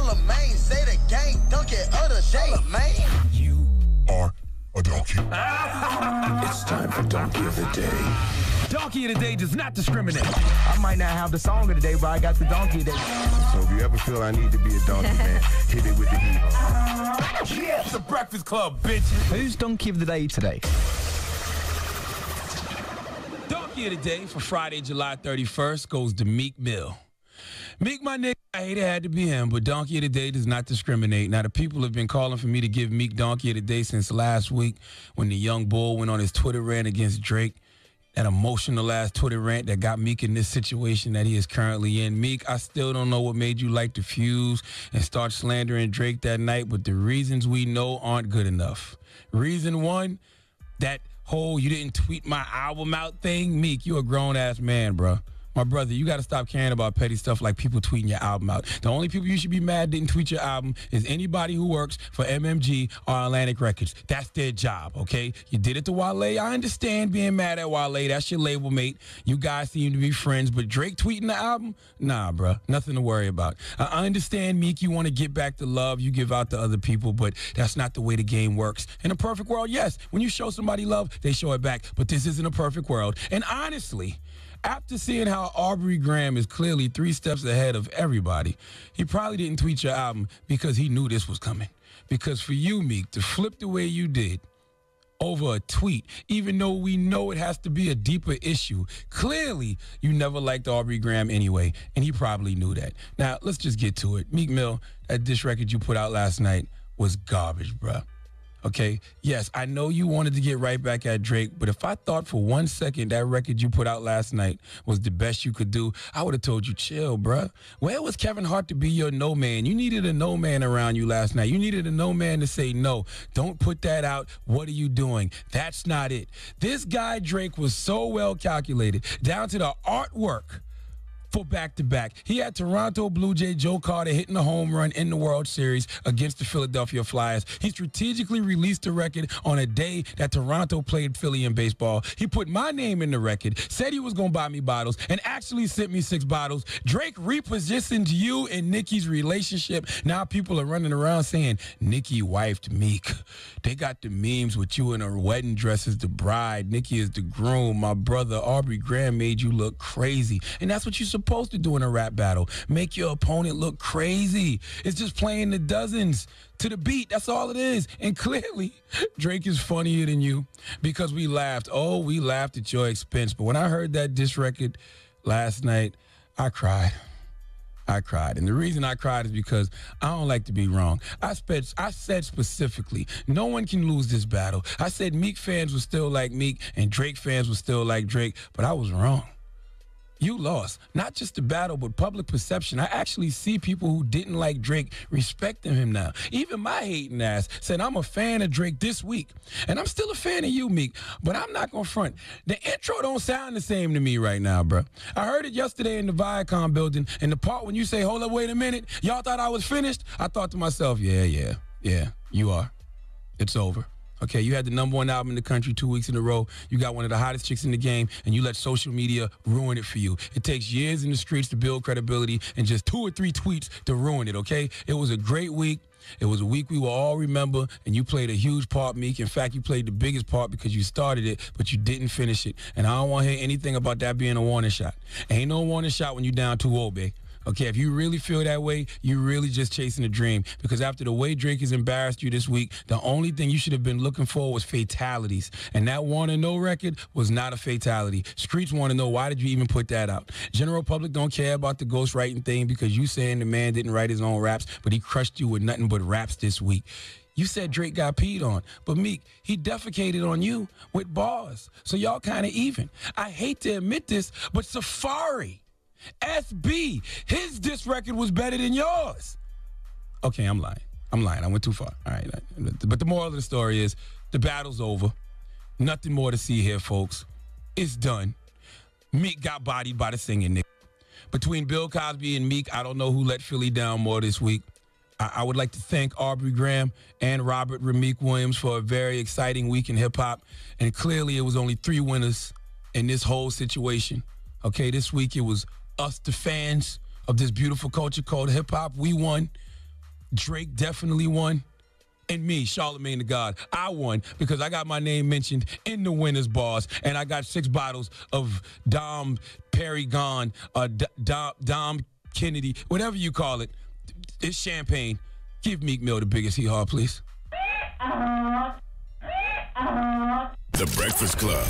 Charlemagne, say the gang, dunk it other day, man. You are a donkey. It's time for Donkey of the Day. Donkey of the Day does not discriminate. I might not have the song of the day, but I got the donkey of the day. So if you ever feel I need to be a donkey, man, hit it with the heat. Yeah, it's the Breakfast Club, bitches. Who's Donkey of the Day today? Donkey of the Day for Friday, July 31st goes to Meek Mill. Meek, my nigga, I hate it had to be him, but Donkey of the Day does not discriminate. Now, the people have been calling for me to give Meek Donkey of the Day since last week when the young bull went on his Twitter rant against Drake. That emotional-ass Twitter rant that got Meek in this situation that he is currently in. Meek, I still don't know what made you like to fuse and start slandering Drake that night, but the reasons we know aren't good enough. Reason one, that whole you didn't tweet my album out thing. Meek, you a grown-ass man, bro. My brother, you got to stop caring about petty stuff like people tweeting your album out. The only people you should be mad didn't tweet your album is anybody who works for MMG or Atlantic Records. That's their job, okay? You did it to Wale. I understand being mad at Wale. That's your label mate. You guys seem to be friends, but Drake tweeting the album? Nah, bro. Nothing to worry about. I understand, Meek, you want to get back the love you give out to other people, but that's not the way the game works. In a perfect world, yes, when you show somebody love, they show it back, but this isn't a perfect world. And honestly, after seeing how Aubrey Graham is clearly 3 steps ahead of everybody, he probably didn't tweet your album because he knew this was coming. Because for you, Meek, to flip the way you did over a tweet, even though we know it has to be a deeper issue, clearly you never liked Aubrey Graham anyway, and he probably knew that. Now, let's just get to it. Meek Mill, that diss record you put out last night was garbage, bruh. Okay, yes, I know you wanted to get right back at Drake, but if I thought for 1 second that record you put out last night was the best you could do, I would have told you, chill, bruh. Where was Kevin Hart to be your no man? You needed a no man around you last night. You needed a no man to say, no, don't put that out. What are you doing? That's not it. This guy, Drake, was so well calculated, down to the artwork. For back-to-back. He had Toronto Blue Jay Joe Carter hitting a home run in the World Series against the Philadelphia Flyers. He strategically released the record on a day that Toronto played Philly in baseball. He put my name in the record, said he was going to buy me bottles, and actually sent me 6 bottles. Drake repositioned you and Nicki's relationship. Now people are running around saying, Nicki wifed Meek. They got the memes with you in her wedding dress as the bride. Nicki is the groom. My brother, Aubrey Graham, made you look crazy. And that's what you're supposed to do in a rap battle. Make your opponent look crazy. It's just playing the dozens to the beat. That's all it is. And clearly, Drake is funnier than you because we laughed. Oh, we laughed at your expense. But when I heard that diss record last night, I cried. And the reason I cried is because I don't like to be wrong. I said specifically, no one can lose this battle. I said Meek fans would still like Meek and Drake fans would still like Drake, but I was wrong. You lost. Not just the battle, but public perception. I actually see people who didn't like Drake respecting him now. Even my hating ass said I'm a fan of Drake this week. And I'm still a fan of you, Meek, but I'm not going to front. The intro don't sound the same to me right now, bro. I heard it yesterday in the Viacom building, and the part when you say, hold up, wait a minute, y'all thought I was finished? I thought to myself, yeah, you are. It's over. Okay, you had the #1 album in the country 2 weeks in a row. You got one of the hottest chicks in the game, and you let social media ruin it for you. It takes years in the streets to build credibility and just 2 or 3 tweets to ruin it, okay? It was a great week. It was a week we will all remember, and you played a huge part, Meek. In fact, you played the biggest part because you started it, but you didn't finish it. And I don't want to hear anything about that being a warning shot. Ain't no warning shot when you down 2-0, babe. Okay, if you really feel that way, you're really just chasing a dream. Because after the way Drake has embarrassed you this week, the only thing you should have been looking for was fatalities. And that Wanna Know record was not a fatality. Streets want to know, why did you even put that out? General public don't care about the ghostwriting thing because you saying the man didn't write his own raps, but he crushed you with nothing but raps this week. You said Drake got peed on, but Meek, he defecated on you with bars. So y'all kind of even. I hate to admit this, but Safari, SB, his diss record was better than yours. Okay, I'm lying. I went too far. All right. But the moral of the story is the battle's over. Nothing more to see here, folks. It's done. Meek got bodied by the singing nigga. Between Bill Cosby and Meek, I don't know who let Philly down more this week. I would like to thank Aubrey Graham and Robert Rameek Williams for a very exciting week in hip-hop. And clearly it was only 3 winners in this whole situation. Okay, this week it was us, the fans of this beautiful culture called hip-hop. We won. Drake definitely won. And me, Charlamagne the God, I won because I got my name mentioned in the winners bars, and I got 6 bottles of Dom Perignon, Dom Kennedy, whatever you call it. It's champagne. Give Meek Mill the biggest hee-haw, please. The Breakfast Club.